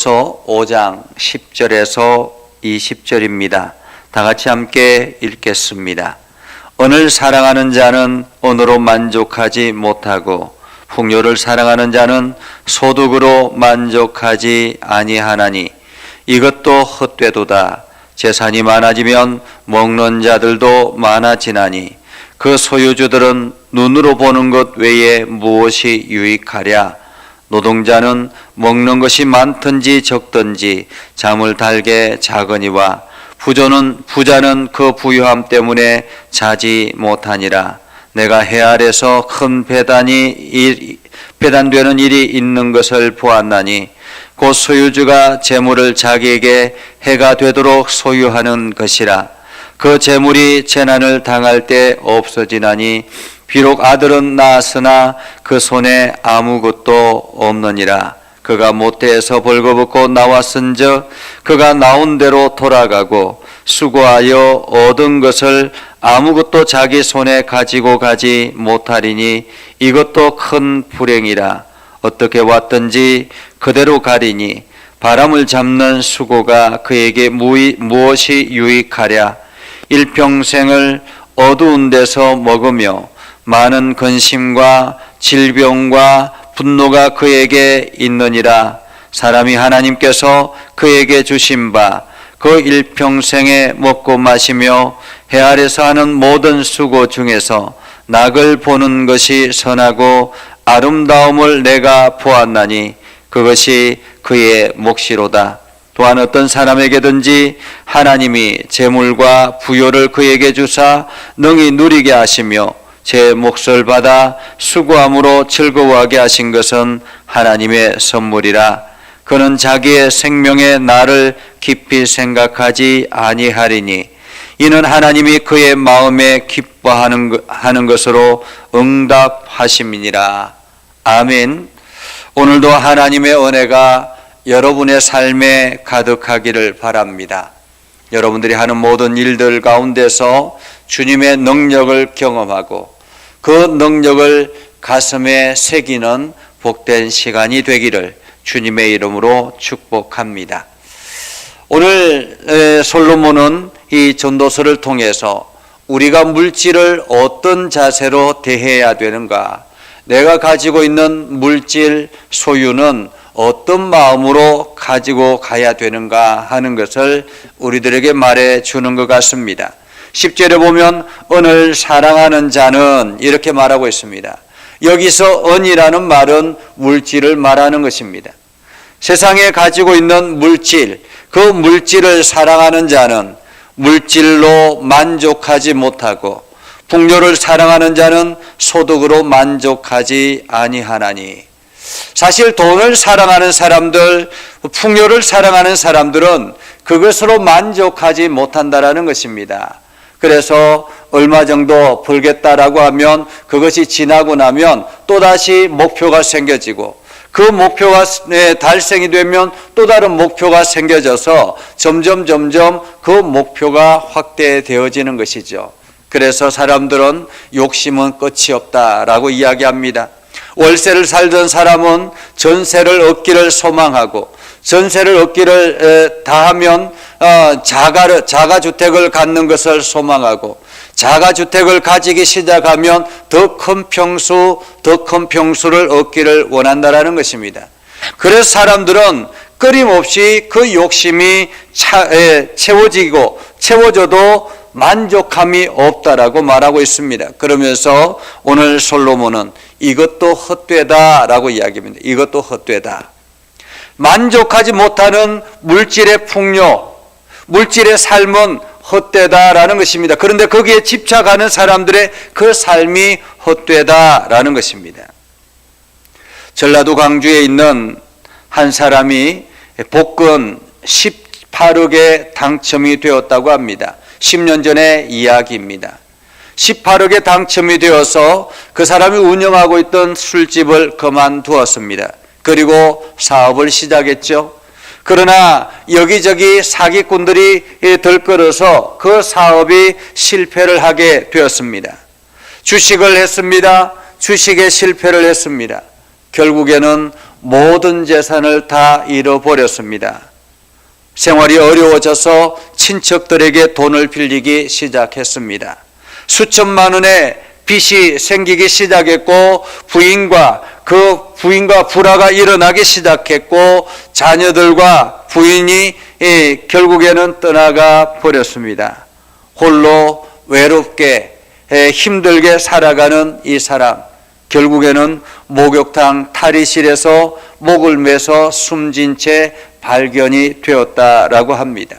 베드로후서 5장 10절에서 20절입니다. 다 같이 함께 읽겠습니다. 은을 사랑하는 자는 은으로 만족하지 못하고 풍요를 사랑하는 자는 소득으로 만족하지 아니하나니 이것도 헛되도다. 재산이 많아지면 먹는 자들도 많아지나니 그 소유주들은 눈으로 보는 것 외에 무엇이 유익하랴. 노동자는 먹는 것이 많든지 적든지 잠을 달게 자거니와 부자는 그 부유함 때문에 자지 못하니라. 내가 해 아래서 큰 배단되는 일이 있는 것을 보았나니 곧 소유주가 재물을 자기에게 해가 되도록 소유하는 것이라. 그 재물이 재난을 당할 때 없어지나니 비록 아들은 낳았으나 그 손에 아무것도 없느니라. 그가 모태에서 벌거벗고 나왔은즉 그가 나온 대로 돌아가고 수고하여 얻은 것을 아무것도 자기 손에 가지고 가지 못하리니 이것도 큰 불행이라. 어떻게 왔든지 그대로 가리니 바람을 잡는 수고가 그에게 무엇이 유익하랴. 일평생을 어두운 데서 먹으며 많은 근심과 질병과 분노가 그에게 있느니라. 사람이 하나님께서 그에게 주신 바 그 일평생에 먹고 마시며 해 아래서 하는 모든 수고 중에서 낙을 보는 것이 선하고 아름다움을 내가 보았나니 그것이 그의 몫이로다. 또한 어떤 사람에게든지 하나님이 재물과 부요를 그에게 주사 능히 누리게 하시며 제 몫을 받아 수고함으로 즐거워하게 하신 것은 하나님의 선물이라. 그는 자기의 생명의 날을 깊이 생각하지 아니하리니 이는 하나님이 그의 마음에 기뻐하는 것으로 응답하심이니라. 아멘. 오늘도 하나님의 은혜가 여러분의 삶에 가득하기를 바랍니다. 여러분들이 하는 모든 일들 가운데서 주님의 능력을 경험하고 그 능력을 가슴에 새기는 복된 시간이 되기를 주님의 이름으로 축복합니다. 오늘 솔로몬은 이 전도서를 통해서 우리가 물질을 어떤 자세로 대해야 되는가, 내가 가지고 있는 물질 소유는 어떤 마음으로 가지고 가야 되는가 하는 것을 우리들에게 말해 주는 것 같습니다. 10절에 보면 은을 사랑하는 자는 이렇게 말하고 있습니다. 여기서 은이라는 말은 물질을 말하는 것입니다. 세상에 가지고 있는 물질, 그 물질을 사랑하는 자는 물질로 만족하지 못하고 풍요를 사랑하는 자는 소득으로 만족하지 아니하나니. 사실 돈을 사랑하는 사람들, 풍요를 사랑하는 사람들은 그것으로 만족하지 못한다라는 것입니다. 그래서 얼마 정도 벌겠다라고 하면 그것이 지나고 나면 또다시 목표가 생겨지고 그 목표가 달성이 되면 또 다른 목표가 생겨져서 점점 그 목표가 확대되어지는 것이죠. 그래서 사람들은 욕심은 끝이 없다라고 이야기합니다. 월세를 살던 사람은 전세를 얻기를 소망하고 전세를 얻기를 다하면 자가주택을 갖는 것을 소망하고 자가주택을 가지기 시작하면 더 큰 평수를 얻기를 원한다라는 것입니다. 그래서 사람들은 끊임없이 그 욕심이 채워져도 만족함이 없다라고 말하고 있습니다. 그러면서 오늘 솔로몬은 이것도 헛되다라고 이야기합니다. 이것도 헛되다. 만족하지 못하는 물질의 풍요, 물질의 삶은 헛되다라는 것입니다. 그런데 거기에 집착하는 사람들의 그 삶이 헛되다라는 것입니다. 전라도 광주에 있는 한 사람이 복권 18억에 당첨이 되었다고 합니다. 10년 전의 이야기입니다. 18억에 당첨이 되어서 그 사람이 운영하고 있던 술집을 그만두었습니다. 그리고 사업을 시작했죠. 그러나 여기저기 사기꾼들이 들끓어서 그 사업이 실패를 하게 되었습니다. 주식을 했습니다. 주식에 실패를 했습니다. 결국에는 모든 재산을 다 잃어버렸습니다. 생활이 어려워져서 친척들에게 돈을 빌리기 시작했습니다. 수천만 원의 빚이 생기기 시작했고 부인과 불화가 일어나기 시작했고 자녀들과 부인이 결국에는 떠나가 버렸습니다. 홀로 외롭게 힘들게 살아가는 이 사람, 결국에는 목욕탕 탈의실에서 목을 매서 숨진 채 발견이 되었다라고 합니다.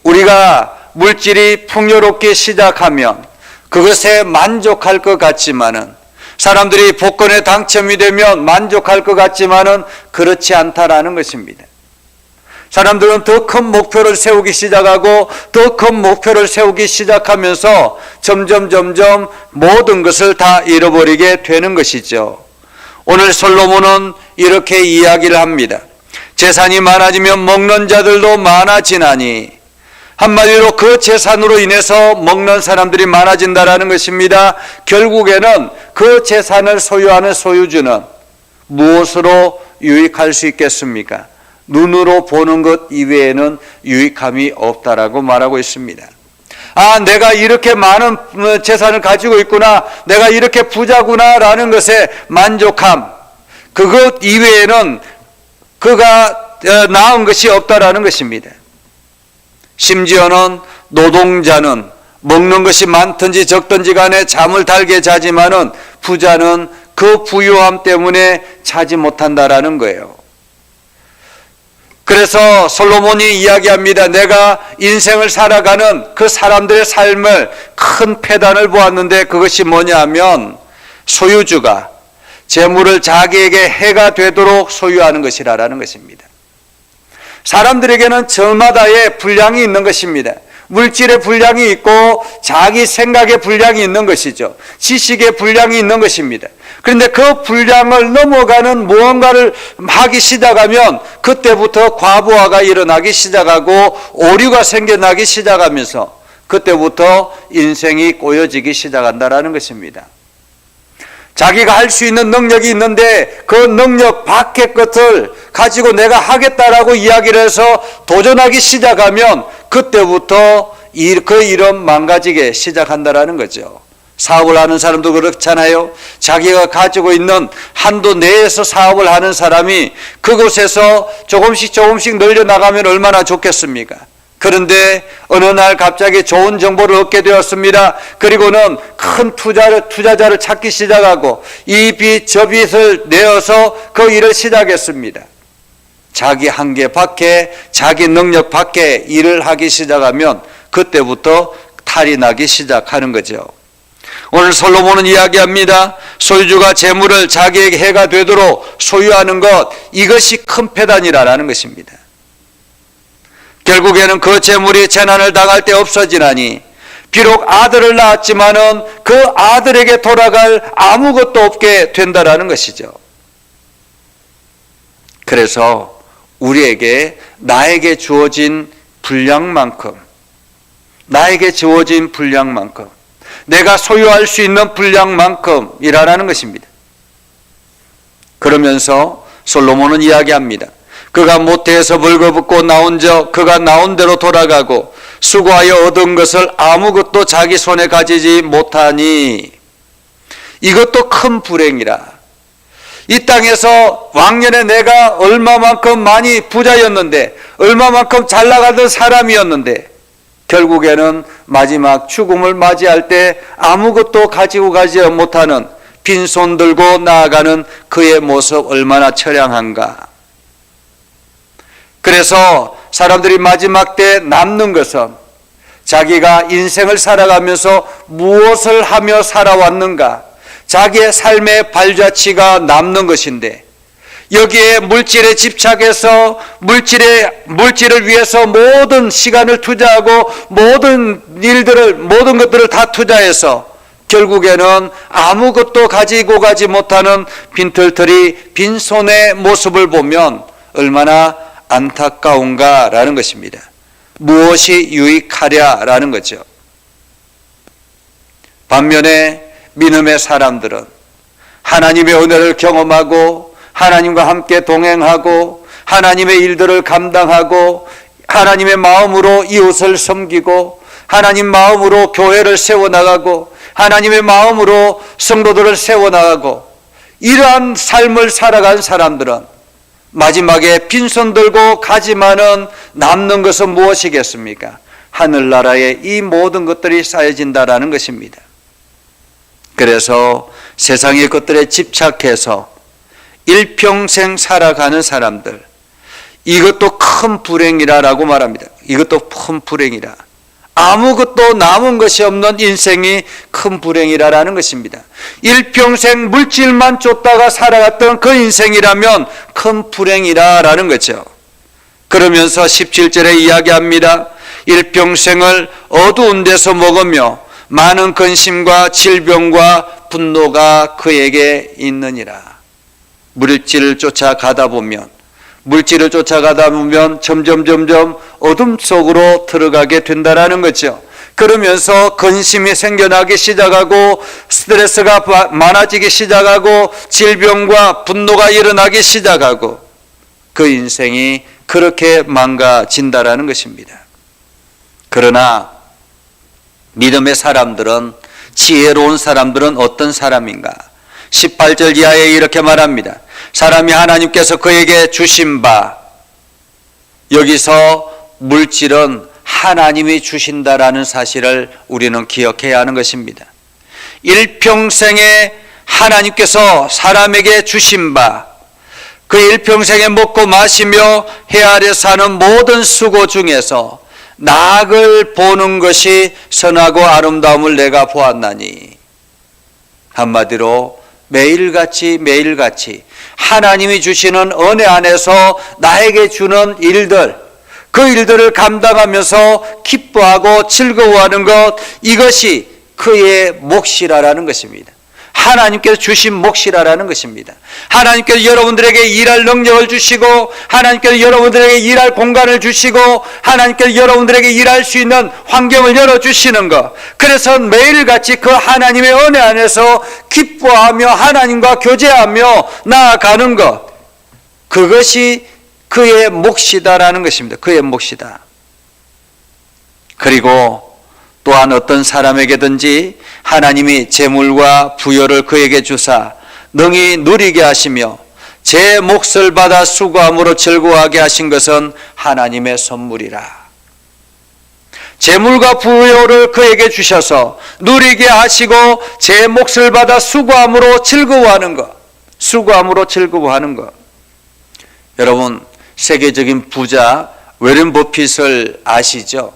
우리가 물질이 풍요롭게 시작하면 그것에 만족할 것 같지만은, 사람들이 복권에 당첨이 되면 만족할 것 같지만은 그렇지 않다라는 것입니다. 사람들은 더 큰 목표를 세우기 시작하고 더 큰 목표를 세우기 시작하면서 점점 모든 것을 다 잃어버리게 되는 것이죠. 오늘 솔로몬은 이렇게 이야기를 합니다. 재산이 많아지면 먹는 자들도 많아지나니, 한마디로 그 재산으로 인해서 먹는 사람들이 많아진다라는 것입니다. 결국에는 그 재산을 소유하는 소유주는 무엇으로 유익할 수 있겠습니까? 눈으로 보는 것 이외에는 유익함이 없다라고 말하고 있습니다. 내가 이렇게 많은 재산을 가지고 있구나, 내가 이렇게 부자구나라는 것에 만족함, 그것 이외에는 그가 나은 것이 없다라는 것입니다. 심지어는 노동자는 먹는 것이 많든지 적든지 간에 잠을 달게 자지만은 부자는 그 부유함 때문에 자지 못한다라는 거예요. 그래서 솔로몬이 이야기합니다. 내가 인생을 살아가는 그 사람들의 삶을 큰 폐단을 보았는데 그것이 뭐냐 하면 소유주가 재물을 자기에게 해가 되도록 소유하는 것이라는 것입니다. 사람들에게는 저마다의 분량이 있는 것입니다. 물질의 분량이 있고 자기 생각의 분량이 있는 것이죠. 지식의 분량이 있는 것입니다. 그런데 그 분량을 넘어가는 무언가를 하기 시작하면 그때부터 과부하가 일어나기 시작하고 오류가 생겨나기 시작하면서 그때부터 인생이 꼬여지기 시작한다는 것입니다. 자기가 할 수 있는 능력이 있는데 그 능력 밖의 것을 가지고 내가 하겠다라고 이야기를 해서 도전하기 시작하면 그때부터 그 일은 망가지게 시작한다라는 거죠. 사업을 하는 사람도 그렇잖아요. 자기가 가지고 있는 한도 내에서 사업을 하는 사람이 그곳에서 조금씩 늘려나가면 얼마나 좋겠습니까? 그런데 어느 날 갑자기 좋은 정보를 얻게 되었습니다. 그리고는 큰 투자자를 찾기 시작하고 이 빚 저 빚을 내어서 그 일을 시작했습니다. 자기 한계 밖에 자기 능력 밖에 일을 하기 시작하면 그때부터 탈이 나기 시작하는 거죠. 오늘 솔로몬은 이야기합니다. 소유주가 재물을 자기에게 해가 되도록 소유하는 것, 이것이 큰 폐단이라는 것입니다. 결국에는 그 재물이 재난을 당할 때 없어지나니 비록 아들을 낳았지만은 그 아들에게 돌아갈 아무것도 없게 된다라는 것이죠. 그래서 우리에게 나에게 주어진 분량만큼 내가 소유할 수 있는 분량만큼이라는 것입니다. 그러면서 솔로몬은 이야기합니다. 그가 모태에서 벌거벗고 나온 그가 나온 대로 돌아가고 수고하여 얻은 것을 아무것도 자기 손에 가지지 못하니 이것도 큰 불행이라. 이 땅에서 왕년에 내가 얼마만큼 많이 부자였는데 얼마만큼 잘 나가던 사람이었는데 결국에는 마지막 죽음을 맞이할 때 아무것도 가지고 가지 못하는 빈손 들고 나아가는 그의 모습 얼마나 처량한가. 그래서 사람들이 마지막 때 남는 것은 자기가 인생을 살아가면서 무엇을 하며 살아왔는가, 자기의 삶의 발자취가 남는 것인데 여기에 물질에 집착해서 물질을 위해서 모든 시간을 투자하고 모든 것들을 다 투자해서 결국에는 아무것도 가지고 가지 못하는 빈털터리 빈손의 모습을 보면 얼마나 안타까운가라는 것입니다. 무엇이 유익하랴라는 거죠. 반면에 믿음의 사람들은 하나님의 은혜를 경험하고 하나님과 함께 동행하고 하나님의 일들을 감당하고 하나님의 마음으로 이웃을 섬기고 하나님 마음으로 교회를 세워나가고 하나님의 마음으로 성도들을 세워나가고 이러한 삶을 살아간 사람들은 마지막에 빈손 들고 가지만은 남는 것은 무엇이겠습니까? 하늘나라에 이 모든 것들이 쌓여진다라는 것입니다. 그래서 세상의 것들에 집착해서 일평생 살아가는 사람들, 이것도 큰 불행이라고 말합니다. 이것도 큰 불행이라. 아무것도 남은 것이 없는 인생이 큰 불행이라는 것입니다. 일평생 물질만 쫓다가 살아갔던 그 인생이라면 큰 불행이라는 거죠. 그러면서 17절에 이야기합니다. 일평생을 어두운 데서 먹으며 많은 근심과 질병과 분노가 그에게 있느니라. 물질을 쫓아가다 보면 점점 어둠 속으로 들어가게 된다라는 거죠. 그러면서 근심이 생겨나기 시작하고 스트레스가 많아지기 시작하고 질병과 분노가 일어나기 시작하고 그 인생이 그렇게 망가진다라는 것입니다. 그러나 믿음의 사람들은, 지혜로운 사람들은 어떤 사람인가? 18절 이하에 이렇게 말합니다. 사람이 하나님께서 그에게 주신 바, 여기서 물질은 하나님이 주신다라는 사실을 우리는 기억해야 하는 것입니다. 일평생에 하나님께서 사람에게 주신 바, 그 일평생에 먹고 마시며 해 아래 사는 모든 수고 중에서 낙을 보는 것이 선하고 아름다움을 내가 보았나니, 한마디로 매일같이 하나님이 주시는 은혜 안에서 나에게 주는 일들, 그 일들을 감당하면서 기뻐하고 즐거워하는 것, 이것이 그의 몫이라는 것입니다. 하나님께서 주신 몫이라는 것입니다. 하나님께서 여러분들에게 일할 능력을 주시고, 하나님께서 여러분들에게 일할 공간을 주시고, 하나님께서 여러분들에게 일할 수 있는 환경을 열어주시는 것, 그래서 매일같이 그 하나님의 은혜 안에서 기뻐하며 하나님과 교제하며 나아가는 것, 그것이 그의 몫이다라는 것입니다. 그의 몫이다. 그리고 또한 어떤 사람에게든지 하나님이 재물과 부여를 그에게 주사 능히 누리게 하시며 제 몫을 받아 수고함으로 즐거워하게 하신 것은 하나님의 선물이라. 재물과 부여를 그에게 주셔서 누리게 하시고 제 몫을 받아 수고함으로 즐거워하는 것, 여러분, 세계적인 부자 워런 버핏을 아시죠?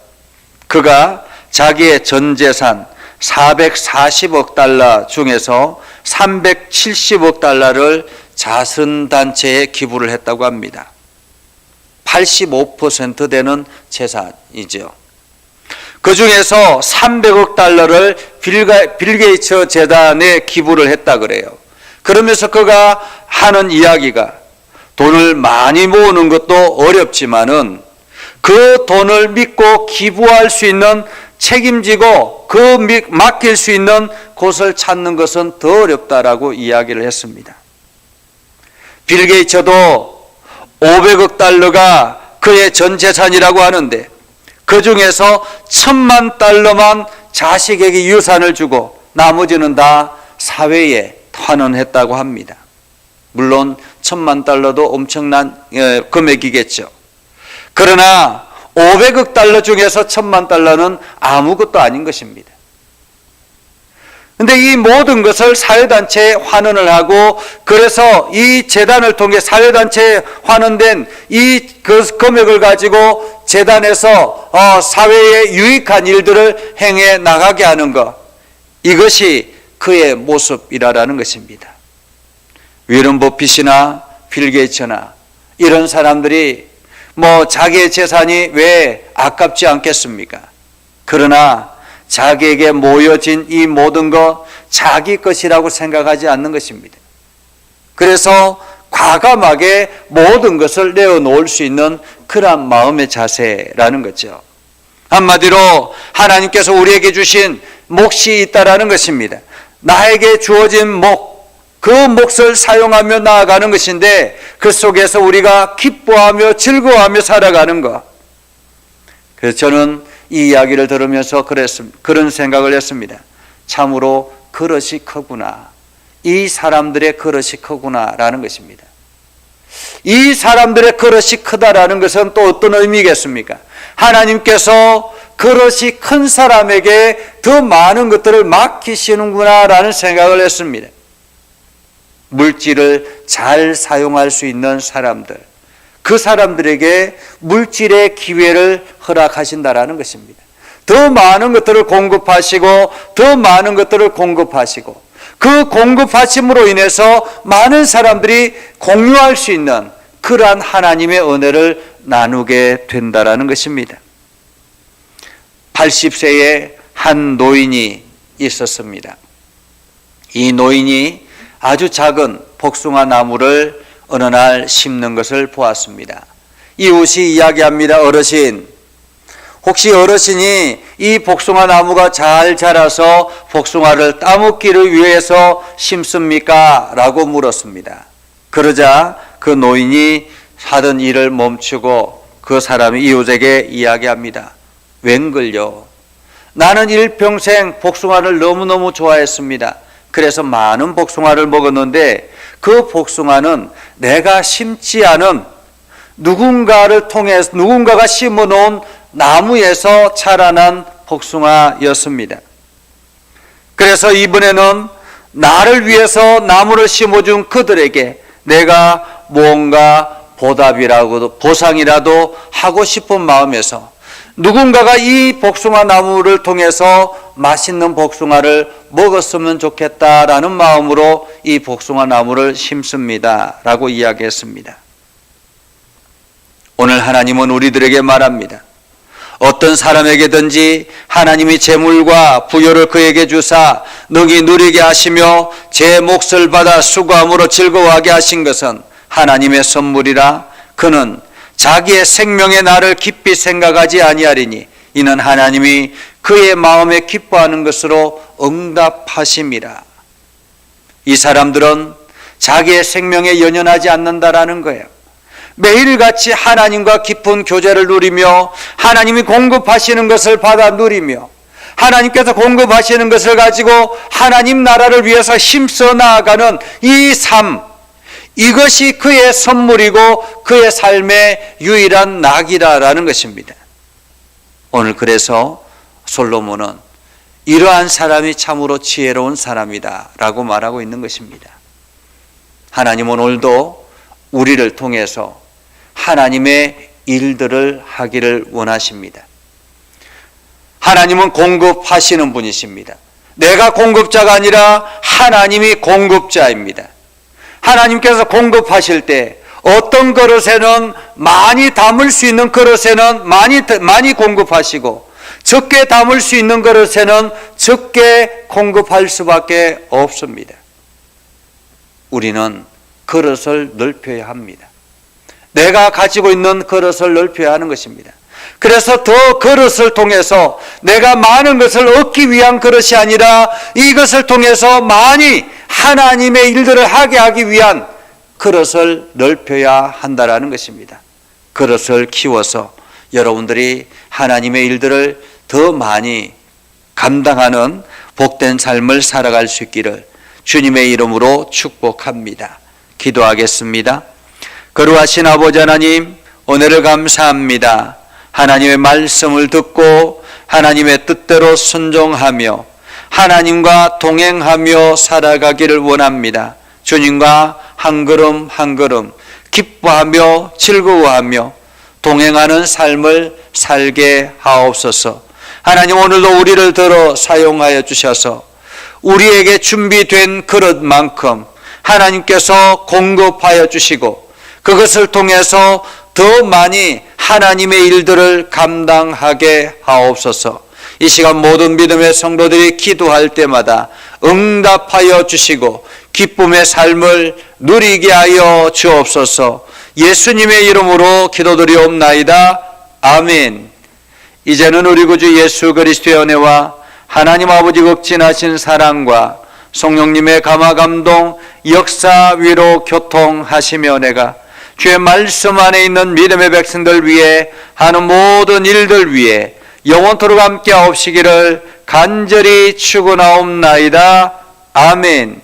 그가 자기의 전 재산 440억 달러 중에서 370억 달러를 자선단체에 기부를 했다고 합니다. 85% 되는 재산이죠. 그 중에서 300억 달러를 빌 게이츠 재단에 기부를 했다 그래요. 그러면서 그가 하는 이야기가, 돈을 많이 모으는 것도 어렵지만은 그 돈을 믿고 기부할 수 있는, 책임지고 맡길 수 있는 곳을 찾는 것은 더 어렵다라고 이야기를 했습니다. 빌 게이츠도 500억 달러가 그의 전 재산이라고 하는데 그 중에서 1000만 달러만 자식에게 유산을 주고 나머지는 다 사회에 환원했다고 합니다. 물론 1000만 달러도 엄청난 금액이겠죠. 그러나 500억 달러 중에서 1000만 달러는 아무것도 아닌 것입니다. 그런데 이 모든 것을 사회단체에 환원을 하고, 그래서 이 재단을 통해 사회단체에 환원된 이 금액을 가지고 재단에서 사회에 유익한 일들을 행해 나가게 하는 것, 이것이 그의 모습이라는 것입니다. 워런 버핏이나 빌 게이츠나 이런 사람들이 자기의 재산이 왜 아깝지 않겠습니까? 그러나 자기에게 모여진 이 모든 것 자기 것이라고 생각하지 않는 것입니다. 그래서 과감하게 모든 것을 내어놓을 수 있는 그러한 마음의 자세라는 거죠. 한마디로 하나님께서 우리에게 주신 몫이 있다라는 것입니다. 나에게 주어진 몫, 그 몫을 사용하며 나아가는 것인데 그 속에서 우리가 기뻐하며 즐거워하며 살아가는 것. 그래서 저는 이 이야기를 들으면서 그런 생각을 했습니다. 참으로 그릇이 크구나. 이 사람들의 그릇이 크구나라는 것입니다. 이 사람들의 그릇이 크다라는 것은 또 어떤 의미겠습니까? 하나님께서 그릇이 큰 사람에게 더 많은 것들을 맡기시는구나라는 생각을 했습니다. 물질을 잘 사용할 수 있는 사람들, 그 사람들에게 물질의 기회를 허락하신다라는 것입니다. 더 많은 것들을 공급하시고 더 많은 것들을 공급하시고 그 공급하심으로 인해서 많은 사람들이 공유할 수 있는 그러한 하나님의 은혜를 나누게 된다라는 것입니다. 80세의 한 노인이 있었습니다. 이 노인이 아주 작은 복숭아 나무를 어느 날 심는 것을 보았습니다. 이웃이 이야기합니다. 어르신, 혹시 어르신이 이 복숭아 나무가 잘 자라서 복숭아를 따먹기를 위해서 심습니까? 라고 물었습니다. 그러자 그 노인이 하던 일을 멈추고 그 사람이 이웃에게 이야기합니다. 웬걸요? 나는 일평생 복숭아를 너무너무 좋아했습니다. 그래서 많은 복숭아를 먹었는데 그 복숭아는 내가 심지 않은 누군가가 심어놓은 나무에서 자라난 복숭아였습니다. 그래서 이번에는 나를 위해서 나무를 심어준 그들에게 내가 뭔가 보상이라도 하고 싶은 마음에서 누군가가 이 복숭아 나무를 통해서 맛있는 복숭아를 먹었으면 좋겠다라는 마음으로 이 복숭아 나무를 심습니다. 라고 이야기했습니다. 오늘 하나님은 우리들에게 말합니다. 어떤 사람에게든지 하나님이 재물과 부요를 그에게 주사 능히 누리게 하시며 제 몫을 받아 수고함으로 즐거워하게 하신 것은 하나님의 선물이라 그는 자기의 생명의 날을 깊이 생각하지 아니하리니 이는 하나님이 그의 마음에 기뻐하는 것으로 응답하심이라. 이 사람들은 자기의 생명에 연연하지 않는다라는 거예요. 매일같이 하나님과 깊은 교제를 누리며 하나님이 공급하시는 것을 받아 누리며 하나님께서 공급하시는 것을 가지고 하나님 나라를 위해서 힘써 나아가는 이 삶, 이것이 그의 선물이고 그의 삶의 유일한 낙이라는 것입니다. 오늘 그래서 솔로몬은 이러한 사람이 참으로 지혜로운 사람이다 라고 말하고 있는 것입니다. 하나님은 오늘도 우리를 통해서 하나님의 일들을 하기를 원하십니다. 하나님은 공급하시는 분이십니다. 내가 공급자가 아니라 하나님이 공급자입니다. 하나님께서 공급하실 때 어떤 그릇에는 많이 담을 수 있는 그릇에는 많이 공급하시고 적게 담을 수 있는 그릇에는 적게 공급할 수밖에 없습니다. 우리는 그릇을 넓혀야 합니다. 내가 가지고 있는 그릇을 넓혀야 하는 것입니다. 그래서 더 그릇을 통해서 내가 많은 것을 얻기 위한 그릇이 아니라 이것을 통해서 많이 하나님의 일들을 하기 위한 그릇을 넓혀야 한다라는 것입니다. 그릇을 키워서 여러분들이 하나님의 일들을 더 많이 감당하는 복된 삶을 살아갈 수 있기를 주님의 이름으로 축복합니다. 기도하겠습니다. 거룩하신 아버지 하나님, 오늘을 감사합니다. 하나님의 말씀을 듣고 하나님의 뜻대로 순종하며 하나님과 동행하며 살아가기를 원합니다. 주님과 한 걸음 한 걸음 기뻐하며 즐거워하며 동행하는 삶을 살게 하옵소서. 하나님, 오늘도 우리를 들어 사용하여 주셔서 우리에게 준비된 그릇만큼 하나님께서 공급하여 주시고 그것을 통해서 더 많이 하나님의 일들을 감당하게 하옵소서. 이 시간 모든 믿음의 성도들이 기도할 때마다 응답하여 주시고 기쁨의 삶을 누리게 하여 주옵소서. 예수님의 이름으로 기도드리옵나이다. 아멘. 이제는 우리 구주 예수 그리스도의 은혜와 하나님 아버지 극진하신 사랑과 성령님의 감화 감동 역사 위로 교통하시며 내가 주의 말씀 안에 있는 믿음의 백성들 위해 하는 모든 일들 위해 영원토록 함께 하옵시기를 간절히 축원하옵나이다. 아멘.